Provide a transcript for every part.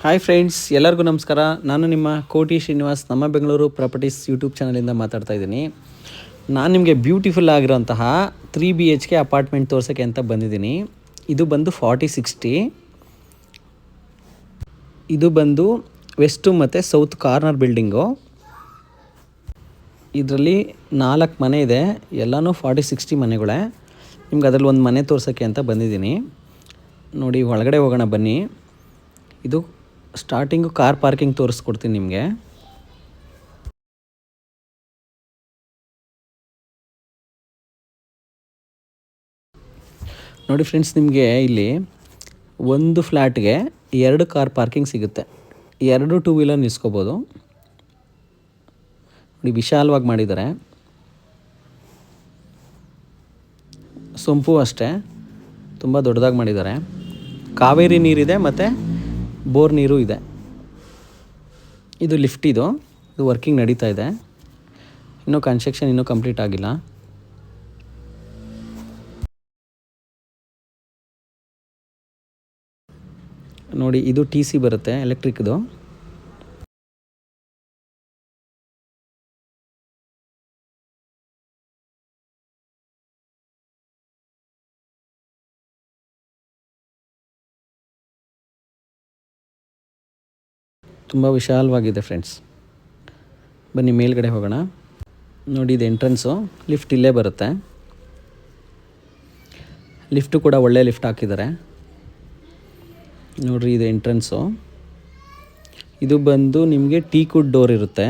Hi friends, ಎಲ್ಲರಿಗೂ ನಮಸ್ಕಾರ. ನಾನು ನಿಮ್ಮ ಕೋಟಿ ಶ್ರೀನಿವಾಸ್, ನಮ್ಮ ಬೆಂಗಳೂರು ಪ್ರಾಪರ್ಟೀಸ್ ಯೂಟ್ಯೂಬ್ ಚಾನಲಿಂದ ಮಾತಾಡ್ತಾ ಇದ್ದೀನಿ. ನಾನು ನಿಮಗೆ ಬ್ಯೂಟಿಫುಲ್ ಆಗಿರೋಂತಹ 3 BHK ಅಪಾರ್ಟ್ಮೆಂಟ್ ತೋರ್ಸೋಕ್ಕೆ ಅಂತ ಬಂದಿದ್ದೀನಿ. ಇದು ಬಂದು 4060. ಇದು ಬಂದು ವೆಸ್ಟು ಮತ್ತು ಸೌತ್ ಕಾರ್ನರ್ ಬಿಲ್ಡಿಂಗು. ಇದರಲ್ಲಿ 4 ಮನೆ ಇದೆ, ಎಲ್ಲನೂ 4060 ಮನೆಗಳೇ. ನಿಮ್ಗೆ ಅದರಲ್ಲಿ ಒಂದು ಮನೆ ತೋರ್ಸೋಕ್ಕೆ ಅಂತ ಬಂದಿದ್ದೀನಿ. ನೋಡಿ, ಒಳಗಡೆ ಹೋಗೋಣ ಬನ್ನಿ. ಇದು ಸ್ಟಾರ್ಟಿಂಗು ಕಾರ್ ಪಾರ್ಕಿಂಗ್ ತೋರಿಸ್ಕೊಡ್ತೀನಿ ನಿಮಗೆ. ನೋಡಿ ಫ್ರೆಂಡ್ಸ್, ನಿಮಗೆ ಇಲ್ಲಿ ಒಂದು ಫ್ಲ್ಯಾಟ್ಗೆ 2 ಕಾರ್ ಪಾರ್ಕಿಂಗ್ ಸಿಗುತ್ತೆ. 2 ಟೂ ವೀಲರ್ ನಿಲ್ಸ್ಕೋಬೋದು. ನೋಡಿ, ವಿಶಾಲವಾಗಿ ಮಾಡಿದ್ದಾರೆ. ಸೊಂಪು ಅಷ್ಟೇ ತುಂಬ ದೊಡ್ಡದಾಗಿ ಮಾಡಿದ್ದಾರೆ. ಕಾವೇರಿ ನೀರಿದೆ ಮತ್ತು ಬೋರ್ ನೀರು ಇದೆ. ಇದು ಲಿಫ್ಟ್, ಇದು ವರ್ಕಿಂಗ್ ನಡೀತಾ ಇದೆ. ಇನ್ನೂ ಕನ್ಸ್ಟ್ರಕ್ಷನ್ ಇನ್ನೂ ಕಂಪ್ಲೀಟ್ ಆಗಿಲ್ಲ. ನೋಡಿ, ಇದು TC ಬರುತ್ತೆ, ಎಲೆಕ್ಟ್ರಿಕ್ದು. ತುಂಬ ವಿಶಾಲವಾಗಿದೆ ಫ್ರೆಂಡ್ಸ್. ಬನ್ನಿ ಮೇಲ್ಗಡೆ ಹೋಗೋಣ. ನೋಡಿ, ಇದು ಎಂಟ್ರೆನ್ಸು. ಲಿಫ್ಟ್ ಇಲ್ಲೇ ಬರುತ್ತೆ. ಲಿಫ್ಟು ಕೂಡ ಒಳ್ಳೆ ಲಿಫ್ಟ್ ಹಾಕಿದ್ದಾರೆ. ನೋಡಿರಿ, ಇದು ಎಂಟ್ರೆನ್ಸು. ಇದು ಬಂದು ನಿಮಗೆ ಟೀಕುಡ್ ಡೋರ್ ಇರುತ್ತೆ.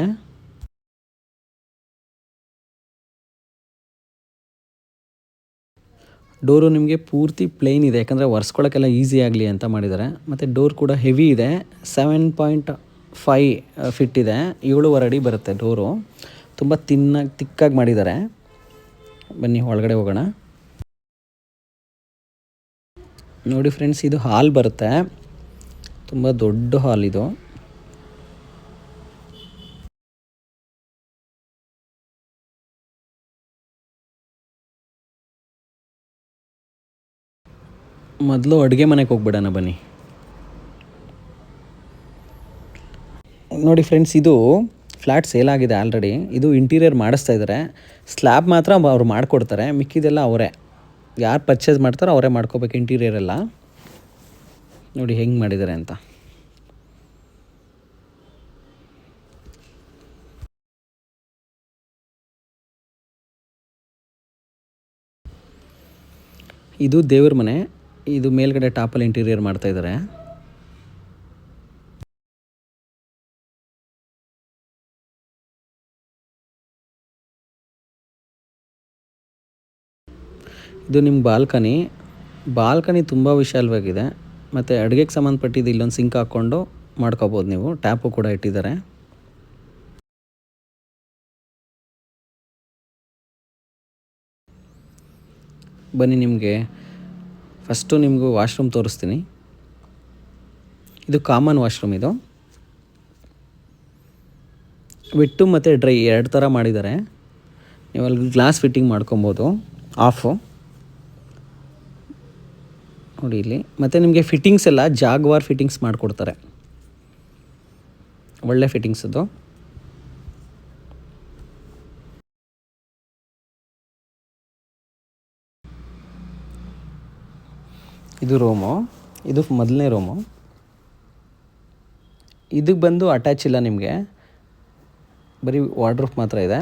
ಡೋರು ನಿಮಗೆ ಪೂರ್ತಿ ಪ್ಲೇನ್ ಇದೆ, ಯಾಕಂದರೆ ಒರೆಸ್ಕೊಳ್ಳೋಕ್ಕೆಲ್ಲ ಈಸಿ ಆಗಲಿ ಅಂತ ಮಾಡಿದ್ದಾರೆ. ಮತ್ತು ಡೋರ್ ಕೂಡ ಹೆವಿ ಇದೆ, 7.5 ಫಿಟ್ ಇದೆ, 7.5 ಅಡಿ ಬರುತ್ತೆ ಡೋರು. ತುಂಬ ತಿಕ್ಕಾಗಿ ಮಾಡಿದ್ದಾರೆ. ಬನ್ನಿ ಒಳಗಡೆ ಹೋಗೋಣ. ನೋಡಿ ಫ್ರೆಂಡ್ಸ್, ಇದು ಹಾಲ್ ಬರುತ್ತೆ. ತುಂಬ ದೊಡ್ಡ ಹಾಲ್ ಇದು. ಮೊದಲು ಅಡುಗೆ ಮನೆಗೆ ಹೋಗ್ಬಿಡೋಣ ಬನ್ನಿ. ನೋಡಿ ಫ್ರೆಂಡ್ಸ್, ಇದು ಫ್ಲ್ಯಾಟ್ ಸೇಲ್ ಆಗಿದೆ ಆಲ್ರೆಡಿ. ಇದು ಇಂಟೀರಿಯರ್ ಮಾಡಿಸ್ತಾ ಇದ್ದಾರೆ. ಸ್ಲ್ಯಾಬ್ ಮಾತ್ರ ಅವ್ರು ಮಾಡಿಕೊಡ್ತಾರೆ, ಮಿಕ್ಕಿದೆಲ್ಲ ಅವರೇ. ಯಾರು ಪರ್ಚೇಸ್ ಮಾಡ್ತಾರೋ ಅವರೇ ಮಾಡ್ಕೋಬೇಕು ಇಂಟೀರಿಯರ್ ಎಲ್ಲ. ನೋಡಿ ಹೆಂಗೆ ಮಾಡಿದ್ದಾರೆ ಅಂತ. ಇದು ದೇವ್ರ ಮನೆ. ಇದು ಮೇಲ್ಗಡೆ ಟಾಪಲ್ಲಿ ಇಂಟೀರಿಯರ್ ಮಾಡ್ತಾ ಇದ್ದಾರೆ. ಇದು ನಿಮ್ಮ ಬಾಲ್ಕನಿ ತುಂಬ ವಿಶಾಲವಾಗಿದೆ. ಮತ್ತು ಅಡುಗೆಗೆ ಸಂಬಂಧಪಟ್ಟಿದ್ದು ಇಲ್ಲೊಂದು ಸಿಂಕ್ ಹಾಕ್ಕೊಂಡು ಮಾಡ್ಕೋಬೋದು ನೀವು. ಟ್ಯಾಪು ಕೂಡ ಇಟ್ಟಿದ್ದಾರೆ. ಬನ್ನಿ, ನಿಮಗೆ ಫಸ್ಟು ನಿಮಗೂ ವಾಶ್ರೂಮ್ ತೋರಿಸ್ತೀನಿ. ಇದು ಕಾಮನ್ ವಾಶ್ರೂಮ್. ಇದು ವೆಟ್ಟು ಮತ್ತು ಡ್ರೈ 2 ಥರ ಮಾಡಿದ್ದಾರೆ. ನೀವು ಅಲ್ಲಿ ಗ್ಲಾಸ್ ಫಿಟ್ಟಿಂಗ್ ಮಾಡ್ಕೊಬೋದು, ಆಫು. ನೋಡಿ ಇಲ್ಲಿ. ಮತ್ತು ನಿಮಗೆ ಫಿಟ್ಟಿಂಗ್ಸ್ ಎಲ್ಲ ಜಾಗ್ವಾರ್ ಫಿಟ್ಟಿಂಗ್ಸ್ ಮಾಡಿಕೊಡ್ತಾರೆ, ಒಳ್ಳೆ ಫಿಟ್ಟಿಂಗ್ಸದ್ದು. ಇದು ರೂಮು. ಇದು ಮೊದಲನೇ ರೂಮು. ಇದಕ್ಕೆ ಬಂದು ಅಟ್ಯಾಚ್ ಇಲ್ಲ ನಿಮಗೆ, ಬರೀ ವಾರ್ಡ್ರೋಬ್ ಮಾತ್ರ ಇದೆ.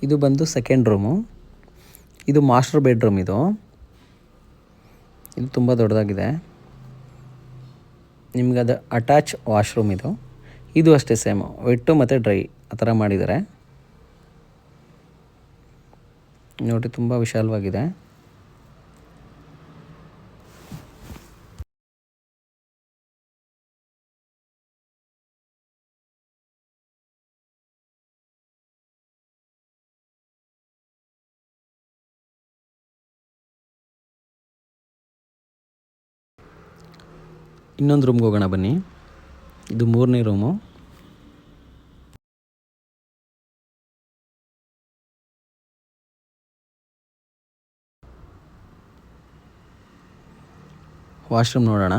ಇದು ಬಂದು ಸೆಕೆಂಡ್ ರೂಮು. ಇದು ಮಾಸ್ಟರ್ ಬೆಡ್ರೂಮ್. ಇದು ತುಂಬ ದೊಡ್ಡದಾಗಿದೆ. ನಿಮ್ಗೆ ಅದು ಅಟ್ಯಾಚ್ ವಾಶ್ರೂಮ್. ಇದು ಅಷ್ಟೇ ಸೇಮು, ವೆಟ್ಟು ಮತ್ತು ಡ್ರೈ ಆ ಥರ ಮಾಡಿದ್ದಾರೆ. ನೋಡಿ, ತುಂಬ ವಿಶಾಲವಾಗಿದೆ. ಇನ್ನೊಂದು ರೂಮ್ಗೆ ಹೋಗೋಣ ಬನ್ನಿ. ಇದು 3ನೇ ರೂಮು. ವಾಶ್ರೂಮ್ ನೋಡೋಣ.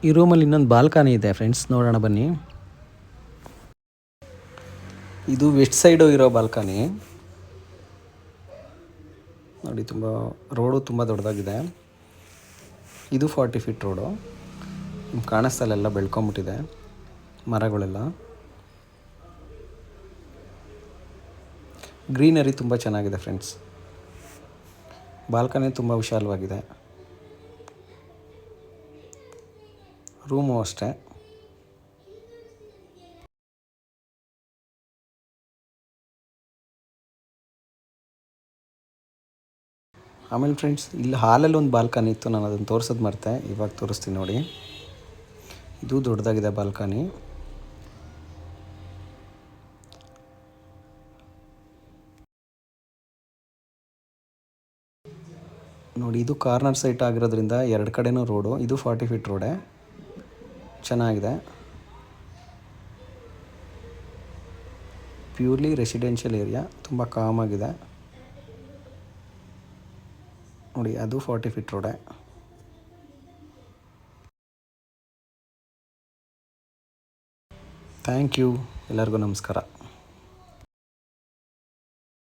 ಈ ರೂಮಲ್ಲಿ ಇನ್ನೊಂದು ಬಾಲ್ಕನಿ ಇದೆ ಫ್ರೆಂಡ್ಸ್, ನೋಡೋಣ ಬನ್ನಿ. ಇದು ವೆಸ್ಟ್ ಸೈಡು ಇರೋ ಬಾಲ್ಕನಿ ನೋಡಿ. ರೋಡು ತುಂಬ ದೊಡ್ಡದಾಗಿದೆ. ಇದು 40 ಫೀಟ್ ರೋಡು. ನಿಮ್ಗೆ ಕಾಣಿಸ್ತಲ್ಲೆಲ್ಲ ಬೆಳ್ಕೊಂಬಿಟ್ಟಿದೆ ಮರಗಳೆಲ್ಲ. ಗ್ರೀನರಿ ತುಂಬ ಚೆನ್ನಾಗಿದೆ ಫ್ರೆಂಡ್ಸ್. ಬಾಲ್ಕನಿ ತುಂಬ ವಿಶಾಲವಾಗಿದೆ. ರೂಮು ಅಷ್ಟೇ. ಆಮೇಲೆ ಫ್ರೆಂಡ್ಸ್, ಇಲ್ಲಿ ಹಾಲಲ್ಲಿ ಒಂದು ಬಾಲ್ಕನಿ ಇತ್ತು, ನಾನು ಅದನ್ನು ತೋರಿಸೋದು ಮರ್ತೆ, ಇವಾಗ ತೋರಿಸ್ತೀನಿ ನೋಡಿ. ಇದು ದೊಡ್ಡದಾಗಿದೆ ಬಾಲ್ಕನಿ. ನೋಡಿ, ಇದು ಕಾರ್ನರ್ ಸೈಟ್ ಆಗಿರೋದ್ರಿಂದ 2 ಕಡೆನೂ ರೋಡು. ಇದು 40 ಫೀಟ್ ರೋಡೇ, ಚೆನ್ನಾಗಿದೆ. ಪ್ಯೂರ್ಲಿ ರೆಸಿಡೆನ್ಷಿಯಲ್ ಏರಿಯಾ, ತುಂಬ ಕಾಮಾಗಿದೆ ನೋಡಿ. ಅದು 40 ಫೀಟ್ ರೋಡೇ. Thank you. ಎಲ್ಲರಿಗೂ ನಮಸ್ಕಾರ.